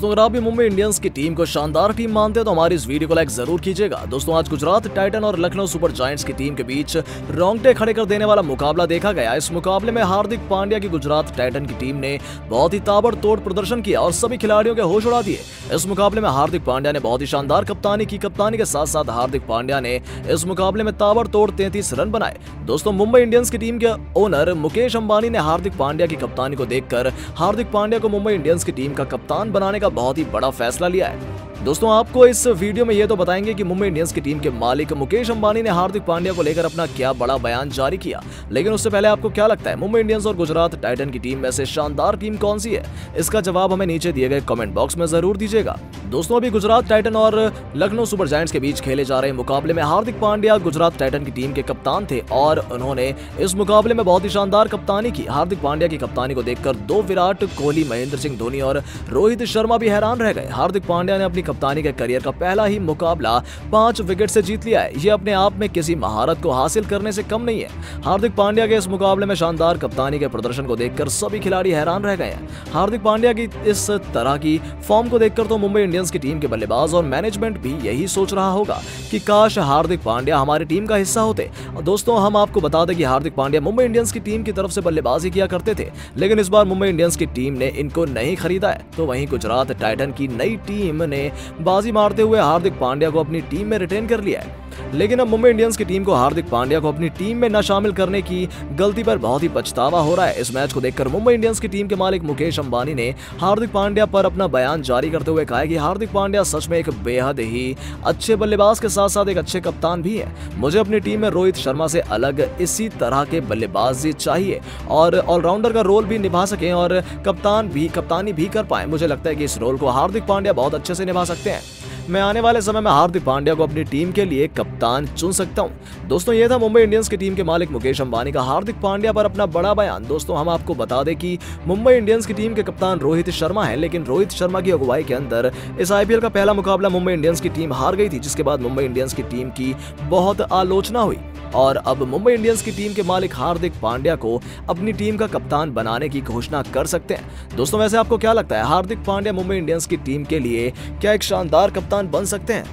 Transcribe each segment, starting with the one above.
दोस्तों अगर आप भी मुंबई इंडियंस की टीम को शानदार टीम मानते हैं तो हमारी इस वीडियो को लाइक जरूर कीजिएगा। दोस्तों आज गुजरात टाइटन और लखनऊ सुपर जायंट्स की टीम के बीच रोंगटे खड़े कर देने वाला मुकाबला देखा गया। इस मुकाबले में हार्दिक पांड्या की गुजरात टाइटन की टीम ने बहुत ही ताबड़तोड़ प्रदर्शन किया और सभी खिलाड़ियों के होश उड़ा दिए। इस मुकाबले में हार्दिक पांड्या ने बहुत ही शानदार कप्तानी की। कप्तानी के साथ साथ हार्दिक पांड्या ने इस मुकाबले में ताबड़तोड़ 33 रन बनाए। दोस्तों मुंबई इंडियंस की टीम के ओनर मुकेश अंबानी ने हार्दिक पांड्या की कप्तानी को देखकर हार्दिक पांड्या को मुंबई इंडियंस की टीम का कप्तान बनाने का बहुत ही बड़ा फैसला लिया है। दोस्तों आपको इस वीडियो में ये तो बताएंगे कि मुंबई इंडियंस की टीम के मालिक मुकेश अंबानी ने हार्दिक पांड्या को लेकर अपना क्या बड़ा बयान जारी किया, लेकिन उससे पहले आपको क्या लगता है मुंबई इंडियंस और गुजरात टाइटन की टीम में से शानदार टीम कौन सी है? इसका जवाब हमें नीचे दिए गए कमेंट बॉक्स में जरूर दीजिएगा। दोस्तों अभी गुजरात टाइटन और लखनऊ सुपर जायंट्स के बीच खेले जा रहे मुकाबले में हार्दिक पांड्या गुजरात टाइटन की टीम के कप्तान थे और उन्होंने इस मुकाबले में बहुत ही शानदार कप्तानी की। हार्दिक पांड्या की कप्तानी को देखकर दो विराट कोहली, महेंद्र सिंह धोनी और रोहित शर्मा भी हैरान रह गए। हार्दिक पांड्या ने अपनी कप्तानी के करियर का पहला ही मुकाबला 5 विकेट से जीत लिया है। ये अपने आप में किसी महारत को हासिल करने से कम नहीं है। हार्दिक पांड्या के इस मुकाबले में शानदार कप्तानी के प्रदर्शन को देखकर सभी खिलाड़ी हैरान रह गए हैं। हार्दिक पांड्या की इस तरह की फॉर्म को देखकर तो मुंबई इंडियंस की टीम के बल्लेबाज और मैनेजमेंट भी यही सोच रहा होगा कि काश हार्दिक पांड्या हमारी टीम का हिस्सा होते। दोस्तों हम आपको बता दें कि हार्दिक पांड्या मुंबई इंडियंस की टीम की तरफ से बल्लेबाजी किया करते थे, लेकिन इस बार मुंबई इंडियंस की टीम ने इनको नहीं खरीदा है। तो वहीं गुजरात टाइटन की नई टीम ने बाजी मारते हुए हार्दिक पांड्या को अपनी टीम में रिटेन कर लिया है। लेकिन अब मुंबई इंडियंस की टीम को हार्दिक पांड्या को अपनी टीम में न शामिल करने की गलती पर बहुत ही पछतावा हो रहा है। इस मैच को देखकर मुंबई इंडियंस की टीम के मालिक मुकेश अंबानी ने हार्दिक पांड्या पर अपना बयान जारी करते हुए कहा कि हार्दिक पांड्या सच में एक बेहद ही अच्छे बल्लेबाज के साथ साथ एक अच्छे कप्तान भी है। मुझे अपनी टीम में रोहित शर्मा से अलग इसी तरह के बल्लेबाज चाहिए और ऑलराउंडर का रोल भी निभा सकें और कप्तानी भी कर पाए। मुझे लगता है कि इस रोल को हार्दिक पांड्या बहुत अच्छे से निभा सकते हैं। मैं आने वाले समय में हार्दिक पांड्या को अपनी टीम के लिए कप्तान चुन सकता हूं। दोस्तों ये था मुंबई इंडियंस की टीम के मालिक मुकेश अंबानी का हार्दिक पांड्या पर अपना बड़ा बयान। दोस्तों हम आपको बता दें कि मुंबई इंडियंस की टीम के कप्तान रोहित शर्मा है, लेकिन रोहित शर्मा की अगुवाई के अंदर इस आईपीएल का पहला मुकाबला मुंबई इंडियंस की टीम हार गई थी, जिसके बाद मुंबई इंडियंस की टीम की बहुत आलोचना हुई और अब मुंबई इंडियंस की टीम के मालिक हार्दिक पांड्या को अपनी टीम का कप्तान बनाने की घोषणा कर सकते हैं। दोस्तों वैसे आपको क्या लगता है हार्दिक पांड्या मुंबई इंडियंस की टीम के लिए क्या एक शानदार कप्तान बन सकते हैं?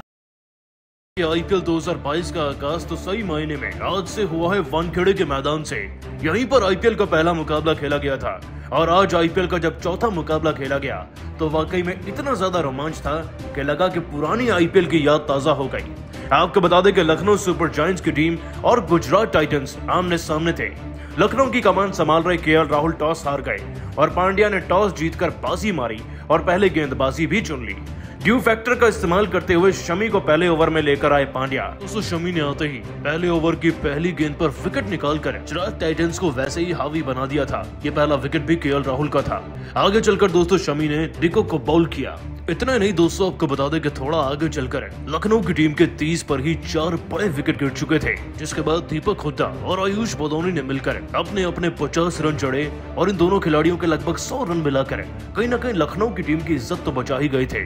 आईपीएल 2022 का आगाज तो सही मायने में आज से हुआ है वानखेड़े के मैदान से। यहीं पर आईपीएल का पहला मुकाबला खेला गया था और आज आईपीएल का जब चौथा मुकाबला खेला गया तो वाकई में इतना ज्यादा रोमांच था कि लगा कि पुरानी आईपीएल की याद ताजा हो गई। आपको बता दें कि लखनऊ सुपर जायंट्स की टीम और गुजरात टाइटंस आमने सामने थे। लखनऊ की कमान संभाल रहे केएल राहुल टॉस हार गए और पांड्या ने टॉस जीतकर बाजी मारी और पहले गेंदबाजी भी चुन ली। ड्यू फैक्टर का इस्तेमाल करते हुए शमी को पहले ओवर में लेकर आए पांड्या। दोस्तों शमी ने आते ही पहले ओवर की पहली गेंद पर विकेट निकालकर गुजरात टाइटंस को वैसे ही हावी बना दिया था। ये पहला विकेट भी केएल राहुल का था। आगे चलकर दोस्तों शमी ने डिको को बाउल किया। इतना नहीं दोस्तों आपको बता दें कि थोड़ा आगे चलकर लखनऊ की टीम के 30 पर ही 4 बड़े विकेट गिर चुके थे, जिसके बाद दीपक हुड्डा और आयुष बदौनी ने मिलकर अपने अपने 50 रन चढ़े और इन दोनों खिलाड़ियों के लगभग 100 रन मिलाकर कहीं न कहीं लखनऊ की टीम की इज्जत तो बचा ही गए थे।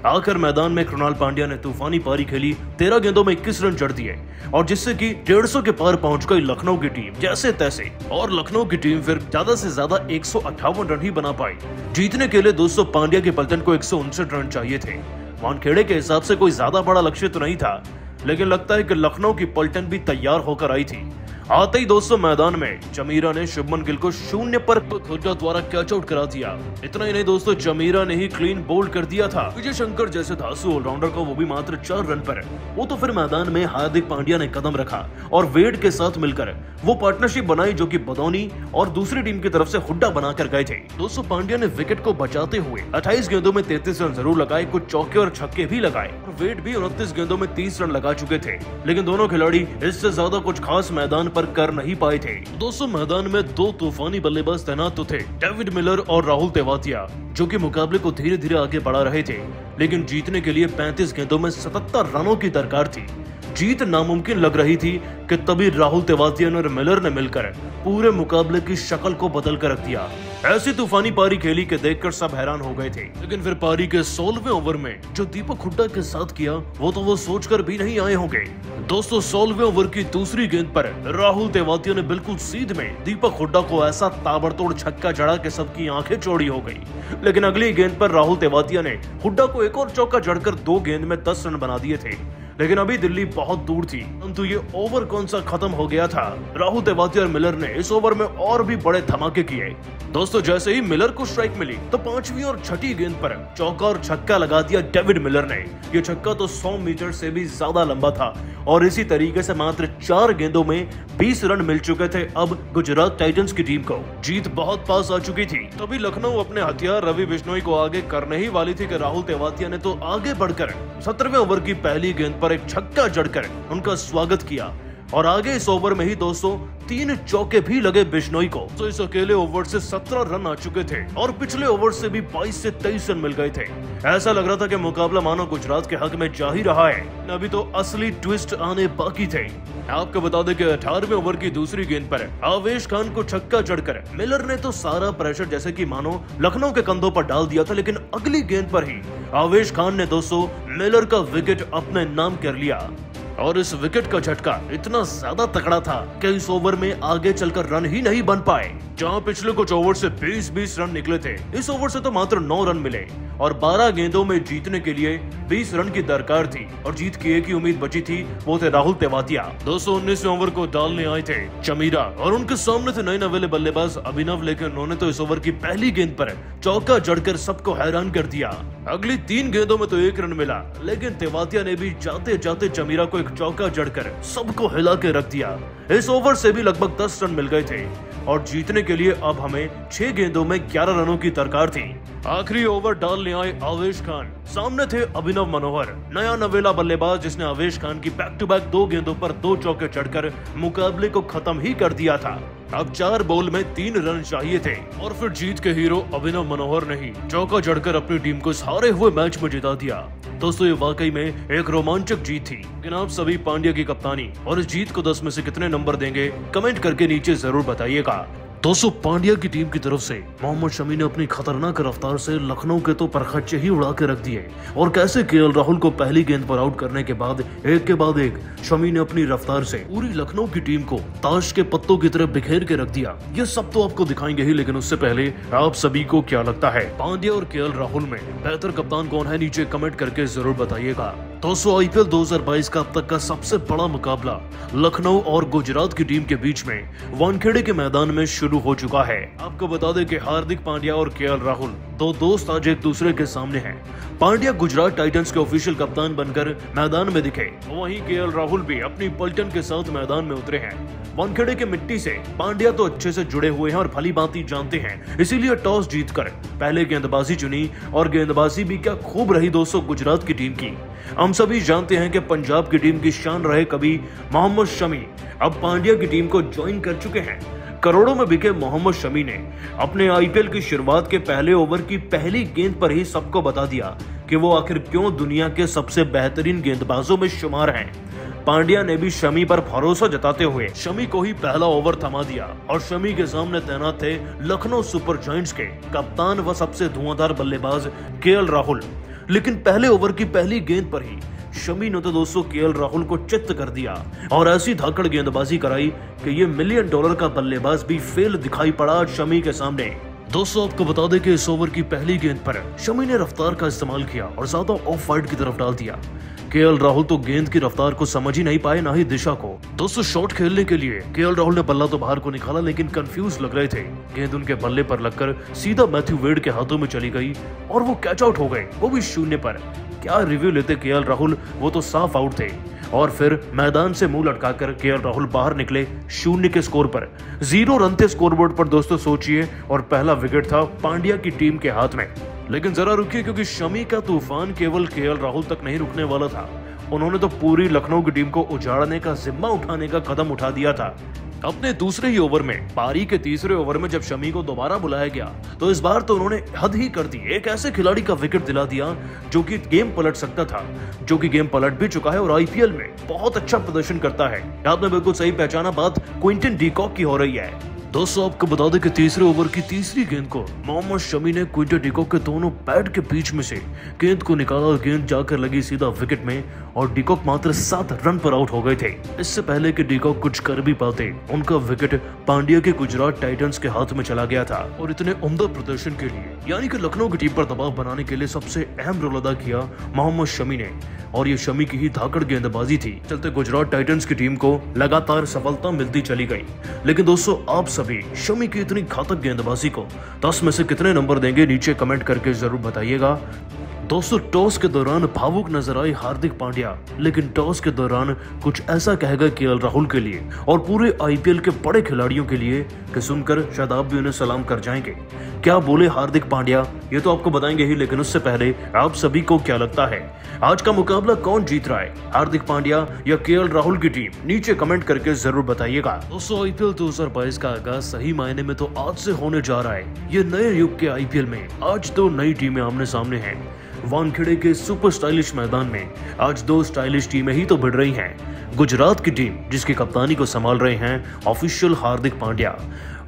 आखिर मैदान में कृणाल पांड्या ने तूफानी पारी खेली, 13 गेंदों में 21 रन जड़ दिए और जिससे कि 150 के पार पहुंच गई लखनऊ की टीम जैसे तैसे। और लखनऊ की टीम फिर ज्यादा से ज्यादा 158 रन ही बना पाई। जीतने के लिए दोस्तों पांड्या के पलटन को 159 रन चाहिए थे। वानखेड़े के हिसाब से कोई ज्यादा बड़ा लक्ष्य तो नहीं था, लेकिन लगता है कि लखनऊ की पलटन भी तैयार होकर आई थी। आते ही दोस्तों मैदान में चमीरा ने शुभमन गिल को 0 पर हुड्डा द्वारा कैच आउट करा दिया। इतना ही नहीं दोस्तों चमीरा ने ही क्लीन बोल्ड कर दिया था। विजय शंकर जैसे धांसू ऑलराउंडर को वो भी मात्र 4 रन पर। वो तो फिर मैदान में हार्दिक पांड्या ने कदम रखा और वेड के साथ मिलकर वो पार्टनरशिप बनाई जो कि बदौनी और दूसरी टीम की तरफ से हुड्डा बनाकर गए थे। दोस्तों पांड्या ने विकेट को बचाते हुए 28 गेंदों में 33 रन जरूर लगाए, कुछ चौके और छक्के भी लगाए। वेड भी 29 गेंदों में 30 रन लगा चुके थे, लेकिन दोनों खिलाड़ी इससे ज्यादा कुछ खास मैदान पर कर नहीं पाए थे। दोस्तों मैदान में 2 तूफानी बल्लेबाज तैनात तो थे, डेविड मिलर और राहुल तेवातिया, जो कि मुकाबले को धीरे धीरे आगे बढ़ा रहे थे, लेकिन जीतने के लिए 35 गेंदों में 77 रनों की दरकार थी। जीत नामुमकिन लग रही थी कि तभी राहुल तेवातिया और मिलर ने मिलकर पूरे मुकाबले की शक्ल को बदल कर रख दिया। ऐसी तूफानी पारी खेली कि देखकर सब हैरान हो गए थे। लेकिन फिर पारी के 16वें ओवर में जो दीपक हुड्डा के साथ किया वो सोचकर भी नहीं आए होंगे। दोस्तों 16वें ओवर की दूसरी गेंद पर राहुल तेवातिया ने बिल्कुल सीध में दीपक हुड्डा को ऐसा ताबड़तोड़ छक्का जड़ा कि सबकी आंखें चौड़ी हो गई। लेकिन अगली गेंद पर राहुल तेवातिया ने हुड्डा को एक और चौका जड़कर 2 गेंद में 10 रन बना दिए थे। लेकिन अभी दिल्ली बहुत दूर थी, परंतु ये ओवर कौन सा खत्म हो गया था। राहुल तेवातिया और मिलर ने इस ओवर में और भी बड़े धमाके किए। दोस्तों जैसे ही मिलर को स्ट्राइक मिली तो 5वीं और 6ठी गेंद पर चौका और छक्का लगा दिया डेविड मिलर ने। ये छक्का तो 100 मीटर से भी ज्यादा लंबा था और इसी तरीके से मात्र 4 गेंदों में 20 रन मिल चुके थे। अब गुजरात टाइटंस की टीम को जीत बहुत पास आ चुकी थी। तभी लखनऊ अपने हथियार रवि बिश्नोई को आगे करने ही वाली थी कि राहुल तेवातिया ने तो आगे बढ़कर 17वें ओवर की पहली गेंद पर एक छक्का जड़कर उनका स्वागत किया और आगे इस ओवर में ही दोस्तों 3 चौके भी लगे बिश्नोई को। तो इस अकेले ओवर से 17 रन आ चुके थे और पिछले ओवर से भी 22 से 23 रन मिल गए थे। ऐसा लग रहा था कि मुकाबला मानो गुजरात के हक में जा ही रहा है। अभी तो असली ट्विस्ट आने बाकी थे। आपको बता दें कि 18वें ओवर की दूसरी गेंद पर आवेश खान को छक्का जड़कर मिलर ने तो सारा प्रेशर जैसे कि मानो लखनऊ के कंधों पर डाल दिया था। लेकिन अगली गेंद पर ही आवेश खान ने दोस्तों मिलर का विकेट अपने नाम कर लिया और इस विकेट का झटका इतना ज्यादा तगड़ा था कि इस ओवर में आगे चलकर रन ही नहीं बन पाए। जहां पिछले कुछ ओवर से 20-20 रन निकले थे, इस ओवर से तो मात्र 9 रन मिले और 12 गेंदों में जीतने के लिए 20 रन की दरकार थी और जीत की एक ही उम्मीद बची थी, वो थे राहुल तेवातिया। 219वें ओवर को डालने आए थे चमीरा और उनके सामने थे नए नवेले बल्लेबाज अभिनव। लेकिन उन्होंने तो इस ओवर की पहली गेंद पर चौका जड़कर सबको हैरान कर दिया। अगली 3 गेंदों में तो 1 रन मिला, लेकिन तेवातिया ने भी जाते जाते चमीरा को एक चौका जड़कर सबको हिला के रख दिया। इस ओवर से भी लगभग 10 रन मिल गए थे और जीतने के लिए अब हमें 6 गेंदों में 11 रनों की दरकार थी। आखिरी ओवर डालने आए आवेश खान, सामने थे अभिनव मनोहर, नया नवेला बल्लेबाज जिसने आवेश खान की बैक टू बैक 2 गेंदों पर 2 चौके चढ़कर मुकाबले को खत्म ही कर दिया था। अब 4 बॉल में 3 रन चाहिए थे और फिर जीत के हीरो अभिनव मनोहर ने ही चौका जड़कर अपनी टीम को हारे हुए मैच में जिता दिया। दोस्तों ये वाकई में एक रोमांचक जीत थी। लेकिन आप सभी पांड्या की कप्तानी और इस जीत को 10 में से कितने नंबर देंगे, कमेंट करके नीचे जरूर बताइएगा। दोस्तों पांड्या की टीम की तरफ से मोहम्मद शमी ने अपनी खतरनाक रफ्तार से लखनऊ के तो परखच्चे ही उड़ा के रख दिए और कैसे केएल राहुल को पहली गेंद पर आउट करने के बाद एक के बाद एक शमी ने अपनी रफ्तार से पूरी लखनऊ की टीम को ताश के पत्तों की तरह बिखेर के रख दिया। ये सब तो आपको दिखाएंगे ही, लेकिन उससे पहले आप सभी को क्या लगता है पांड्या और केएल राहुल में बेहतर कप्तान कौन है, नीचे कमेंट करके जरूर बताइएगा। दोस्तों आईपीएल 2022 का अब तक का सबसे बड़ा मुकाबला लखनऊ और गुजरात की टीम के बीच में वानखेड़े के मैदान में शुरू हो चुका है। आपको बता दें कि हार्दिक पांड्या और केएल राहुल 2 दोस्त आज एक दूसरे के सामने हैं। पांड्या गुजरात टाइटंस के ऑफिशियल कप्तान बनकर मैदान में दिखे, वहीं केएल राहुल भी अपनी पलटन के साथ मैदान में उतरे हैं। वानखेड़े के मिट्टी से पांड्या तो अच्छे से जुड़े हुए हैं और भली भांति जानते हैं, इसीलिए टॉस जीतकर पहले गेंदबाजी चुनी और गेंदबाजी भी क्या खूब रही दोस्तों गुजरात की टीम की। हम सभी जानते हैं कि पंजाब की टीम की शान रहे कभी मोहम्मद शमी अब पांड्या की टीम को ज्वाइन कर चुके हैं। करोड़ों में बिके मोहम्मद शमी ने अपने आईपीएल की शुरुआत के पहले ओवर की पहली गेंद पर ही सबको बता दिया कि वो आखिर क्यों दुनिया के सबसे बेहतरीन गेंदबाजों में शुमार हैं। पांड्या ने भी शमी पर भरोसा जताते हुए शमी को ही पहला ओवर थमा दिया और शमी के सामने तैनात थे लखनऊ सुपर जायंट्स के कप्तान व सबसे धुआंधार बल्लेबाज केएल राहुल। लेकिन पहले ओवर की पहली गेंद पर ही शमी ने तो दोस्तों केएल राहुल को चित्त कर दिया और ऐसी धाकड़ गेंदबाजी कराई कि ये $1 मिलियन का बल्लेबाज भी फेल दिखाई पड़ा शमी के सामने। दोस्तों आपको बता दें कि इस ओवर की पहली गेंद पर शमी ने रफ्तार का इस्तेमाल किया और ज्यादा ऑफ वाइड की तरफ डाल दिया। केएल राहुल तो गेंद की रफ्तार को समझ ही नहीं पाए, ना ही दिशा को। दोस्तों शॉट खेलने के लिए केएल राहुल ने बल्ला तो बाहर को निकाला, लेकिन कंफ्यूज लग रहे थे। गेंद उनके बल्ले पर लगकर सीधा मैथ्यू वेड के हाथों में चली गई और वो कैच आउट हो गए, वो भी 0 पर। क्या रिव्यू लेते केएल राहुल, वो तो साफ आउट थे। और फिर मैदान से मुंह लटकाकर केएल राहुल बाहर निकले 0 के स्कोर पर। 0 रन थे स्कोरबोर्ड पर दोस्तों सोचिए, और पहला विकेट था पांड्या की टीम के हाथ में। लेकिन जरा रुकिए, क्योंकि शमी का तूफान केवल केएल राहुल तक नहीं रुकने वाला था। उन्होंने तो पूरी लखनऊ की टीम को उजाड़ने का जिम्मा उठाने का कदम उठा दिया था। अपने दूसरे ही ओवर में, पारी के तीसरे ओवर में जब शमी को दोबारा बुलाया गया तो इस बार तो उन्होंने हद ही कर दी। एक ऐसे खिलाड़ी का विकेट दिला दिया जो कि गेम पलट सकता था, जो कि गेम पलट भी चुका है और आईपीएल में बहुत अच्छा प्रदर्शन करता है। आपने बिल्कुल सही पहचाना, बात क्विंटन डी कॉक की हो रही है। दोस्तों आपको बता दें कि तीसरे ओवर की तीसरी गेंद को मोहम्मद शमी ने क्विंटन डिकॉक के दोनों पैड के बीच में से गेंद को निकाला और गेंद जाकर लगी सीधा विकेट में और डिकॉक मात्र 7 रन पर आउट हो गए थे। इससे पहले कि डिकॉक कुछ कर भी पाते, उनका विकेट पांड्या के गुजरात टाइटंस के हाथ में चला गया था और इतने उम्दा प्रदर्शन के लिए यानी कि लखनऊ की टीम पर दबाव बनाने के लिए सबसे अहम रोल अदा किया मोहम्मद शमी ने और ये शमी की ही धाकड़ गेंदबाजी थी। चलते गुजरात टाइटंस की टीम को लगातार सफलता मिलती चली गई। लेकिन दोस्तों आप सभी शमी की इतनी घातक गेंदबाजी को 10 में से कितने नंबर देंगे, नीचे कमेंट करके जरूर बताइएगा। दोस्तों टॉस के दौरान भावुक नजर आए हार्दिक पांड्या, लेकिन टॉस के दौरान कुछ ऐसा कह गए केएल राहुल के लिए और पूरे आईपीएल के बड़े खिलाड़ियों के लिए कि सुनकर शायद आप भी उन्हें सलाम कर जाएंगे। क्या बोले हार्दिक पांड्या ये तो आपको बताएंगे ही, लेकिन उससे पहले आप सभी को क्या लगता है आज का मुकाबला कौन जीत रहा है, हार्दिक पांड्या या केएल राहुल की टीम? नीचे कमेंट करके जरूर बताइएगा। दोस्तों आईपीएल 2022 का आगाज सही मायने में तो आज से होने जा रहा है। ये नए युग के आईपीएल में आज 2 नई टीमें आमने सामने हैं। वानखेड़े के सुपर स्टाइलिश मैदान में आज 2 स्टाइलिश टीमें ही तो भिड़ रही हैं। गुजरात की टीम जिसकी कप्तानी को संभाल रहे हैं ऑफिशियल हार्दिक पांड्या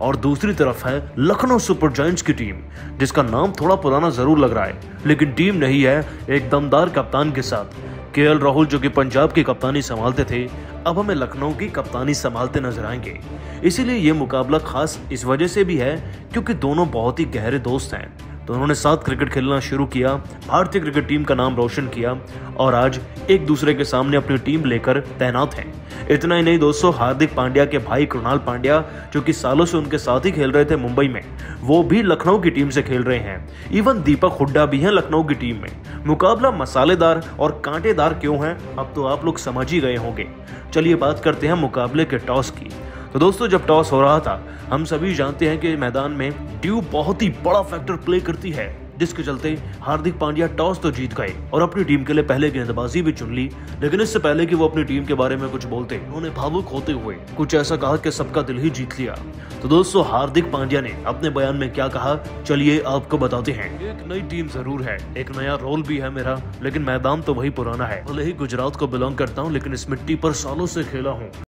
और दूसरी तरफ है लखनऊ सुपर जायंट्स की टीम जिसका नाम थोड़ा पुराना जरूर लग रहा है, लेकिन टीम नहीं है एक दमदार कप्तान के साथ। केएल राहुल जो कि पंजाब की कप्तानी संभालते थे, अब हमें लखनऊ की कप्तानी संभालते नजर आएंगे। इसीलिए ये मुकाबला खास इस वजह से भी है क्योंकि दोनों बहुत ही गहरे दोस्त हैं। तो उन्होंने साथ क्रिकेट खेलना शुरू किया, भारतीय क्रिकेट टीम का नाम रोशन किया और आज एक दूसरे के सामने अपनी टीम लेकर तैनात हैं। इतना ही नहीं दोस्तों, हार्दिक पांड्या के भाई कृणाल पांड्या जो कि सालों से उनके साथ ही खेल रहे थे मुंबई में, वो भी लखनऊ की टीम से खेल रहे हैं। इवन दीपक हुड्डा भी हैं लखनऊ की टीम में। मुकाबला मसालेदार और कांटेदार क्यों है अब तो आप लोग समझ ही गए होंगे। चलिए बात करते हैं मुकाबले के टॉस की। तो दोस्तों जब टॉस हो रहा था, हम सभी जानते हैं कि मैदान में ड्यू बहुत ही बड़ा फैक्टर प्ले करती है, जिसके चलते हार्दिक पांड्या टॉस तो जीत गए और अपनी टीम के लिए पहले गेंदबाजी भी चुन ली। लेकिन इससे पहले कि वो अपनी टीम के बारे में कुछ बोलते, उन्होंने भावुक होते हुए कुछ ऐसा कहा कि सबका दिल ही जीत लिया। तो दोस्तों हार्दिक पांड्या ने अपने बयान में क्या कहा, चलिए आपको बताते हैं। एक नई टीम जरूर है, एक नया रोल भी है मेरा, लेकिन मैदान तो वही पुराना है। भले ही गुजरात को बिलोंग करता हूँ, लेकिन इस मिट्टी पर सालों से खेला हूँ।